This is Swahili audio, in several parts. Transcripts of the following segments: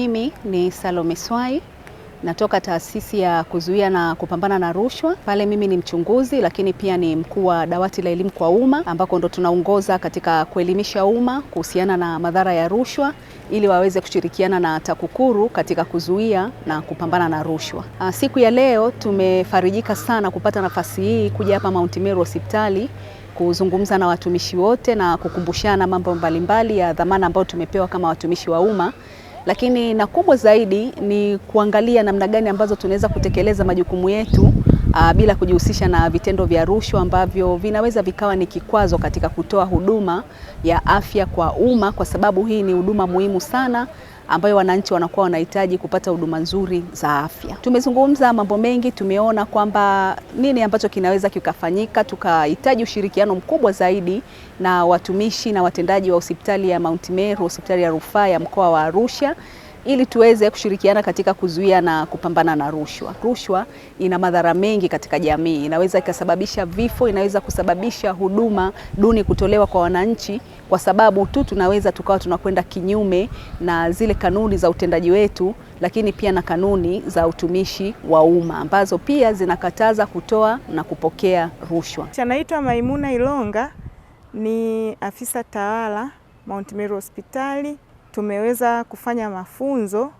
Mimi ni Salome Swai, natoka taasisi ya kuzuia na kupambana na rushwa. Pale mimi ni mchunguzi, lakini pia ni mkuu wa dawati la elimu kwa umma, ambako ndo tunaongoza katika kuelimisha umma kuhusiana na madhara ya rushwa ili waweze kushirikiana na TAKUKURU katika kuzuia na kupambana na rushwa. Siku ya leo tumefarijika sana kupata nafasi hii kuja hapa Mount Meru hospitali kuzungumza na watumishi wote na kukumbushana mambo mbalimbali ya dhamana ambayo tumepewa kama watumishi wa umma. Lakini na kubwa zaidi ni kuangalia namna gani ambazo tunaweza kutekeleza majukumu yetu bila kujihusisha na vitendo vya rushwa ambavyo vinaweza vikawa ni kikwazo katika kutoa huduma ya afya kwa umma, kwa sababu hii ni huduma muhimu sana ambayo wananchi wanakuwa wanahitaji kupata huduma nzuri za afya. Tumezungumza mambo mengi, tumeona kwamba nini ambacho kinaweza kikafanyika, tukahitaji ushirikiano mkubwa zaidi na watumishi na watendaji wa hospitali ya Mount Meru, hospitali ya rufaa ya mkoa wa Arusha, ili tuweze kushirikiana katika kuzuia na kupambana na rushwa. Rushwa ina madhara mengi katika jamii, inaweza ikasababisha vifo, inaweza kusababisha huduma duni kutolewa kwa wananchi, kwa sababu tu tunaweza tukawa tunakwenda kinyume na zile kanuni za utendaji wetu, lakini pia na kanuni za utumishi wa umma ambazo pia zinakataza kutoa na kupokea rushwa. Naitwa Maimuna Ilonga, ni afisa tawala Mount Meru hospitali. Tumeweza kufanya mafunzo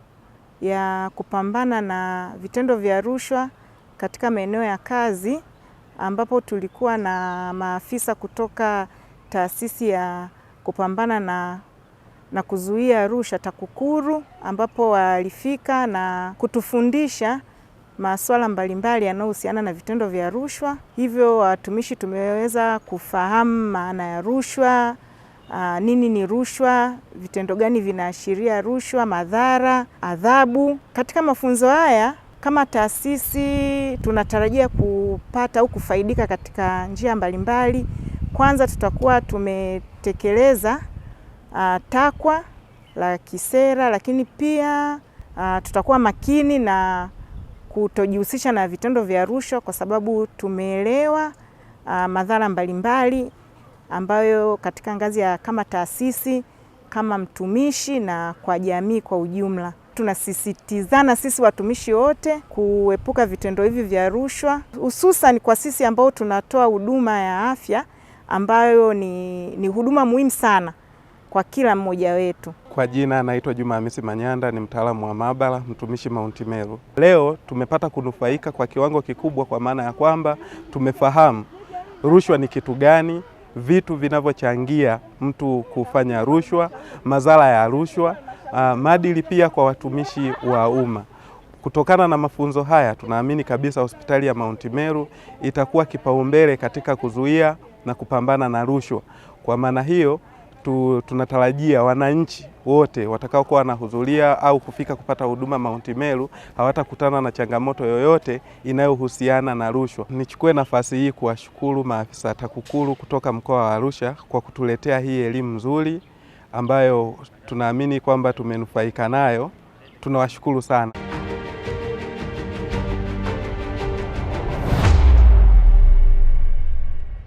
ya kupambana na vitendo vya rushwa katika maeneo ya kazi, ambapo tulikuwa na maafisa kutoka taasisi ya kupambana na kuzuia rushwa TAKUKURU, ambapo walifika na kutufundisha masuala mbalimbali yanayohusiana na vitendo vya rushwa. Hivyo watumishi tumeweza kufahamu maana ya rushwa, nini ni rushwa, vitendo gani vinaashiria rushwa, madhara, adhabu. Katika mafunzo haya kama taasisi tunatarajia kupata au kufaidika katika njia mbalimbali. Kwanza tutakuwa tumetekeleza takwa la kisera, lakini pia tutakuwa makini na kutojihusisha na vitendo vya rushwa, kwa sababu tumeelewa madhara mbalimbali ambayo katika ngazi ya kama taasisi, kama mtumishi na kwa jamii kwa ujumla. Tunasisitizana sisi watumishi wote kuepuka vitendo hivi vya rushwa, hususan kwa sisi ambao tunatoa huduma ya afya ambayo ni huduma muhimu sana kwa kila mmoja wetu. Kwa jina naitwa Juma Hamisi Manyanda, ni mtaalamu wa maabara, mtumishi Mount Meru. Leo tumepata kunufaika kwa kiwango kikubwa, kwa maana ya kwamba tumefahamu rushwa ni kitu gani, vitu vinavyochangia mtu kufanya rushwa, madhara ya rushwa, maadili pia kwa watumishi wa umma. Kutokana na mafunzo haya, tunaamini kabisa hospitali ya Mount Meru itakuwa kipaumbele katika kuzuia na kupambana na rushwa. Kwa maana hiyo, tunatarajia wananchi wote watakao kuwa wanahudhuria au kufika kupata huduma Mount Meru hawatakutana na changamoto yoyote inayohusiana na rushwa. Nichukue nafasi hii kuwashukuru maafisa TAKUKURU kutoka mkoa wa Arusha kwa kutuletea hii elimu nzuri ambayo tunaamini kwamba tumenufaika nayo. Tunawashukuru sana.